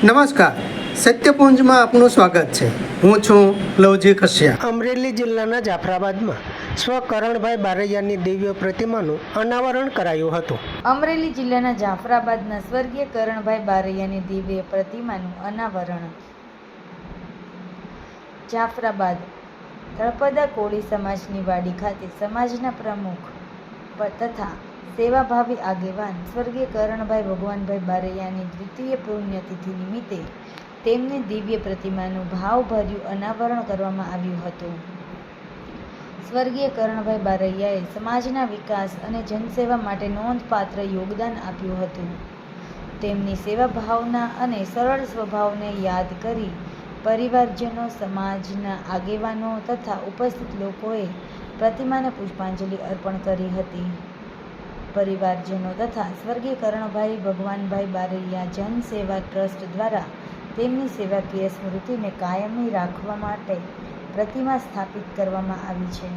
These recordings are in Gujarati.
નમસ્કાર, સત્યપુંજમાં આપનું સ્વાગત છે। હું છું લવજી કશ્યા। અમરેલી જિલ્લાના જાફરાબાદમાં સ્વ કરણભાઈ બારૈયાની દિવ્ય પ્રતિમાનું અનાવરણ કરાયું હતું। અમરેલી જિલ્લાના જાફરાબાદના સ્વર્ગીય કરણભાઈ બારૈયાની દિવ્ય પ્રતિમાનું અનાવરણ। જાફરાબાદ તળપદા કોળી સમાજની વાડી ખાતે સમાજના પ્રમુખ તથા સેવાભાવી આગેવાન સ્વર્ગીય કરણભાઈ ભગવાનભાઈ બારૈયાની દ્વિતીય પુણ્યતિથિ નિમિત્તે તેમની દિવ્ય પ્રતિમાનું ભાવભર્યું અનાવરણ કરવામાં આવ્યું હતું। સ્વર્ગીય કરણભાઈ બારૈયાએ સમાજના વિકાસ અને જનસેવા માટે નોંધપાત્ર યોગદાન આપ્યું હતું। તેમની સેવા ભાવના અને સરળ સ્વભાવને યાદ કરી પરિવારજનો, સમાજના આગેવાનો તથા ઉપસ્થિત લોકોએ પ્રતિમાને પુષ્પાંજલિ અર્પણ કરી હતી। પરિવારજનો તથા સ્વર્ગીય કરણભાઈ ભગવાનભાઈ બારૈયા જનસેવા ટ્રસ્ટ દ્વારા તેમની સેવાકીય સ્મૃતિને કાયમી રાખવા માટે પ્રતિમા સ્થાપિત કરવામાં આવી છે।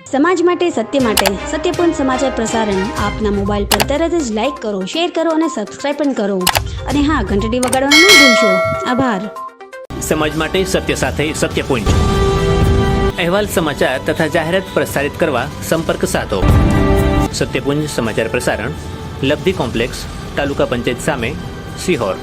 સમાજ માટે સત્ય માટે સત્યપૂર્ણ સમાચાર પ્રસારણ આપના મોબાઈલ પર તરત જ લાઈક કરો, શેર કરો અને સબસ્ક્રાઈબ પણ કરો અને હા, ઘંટડી વગાડવાનું ન ભૂલશો। આભાર। સમાજ માટે સત્ય સાથે સત્યપુંજ અહેવાલ, સમાચાર તથા જાહેરાત પ્રસારિત કરવા સંપર્ક સાધો। સત્યપુંજ સમાચાર પ્રસારણ, લબ્ધિ કોમ્પ્લેક્સ, તાલુકા પંચાયત સામે, સિહોર।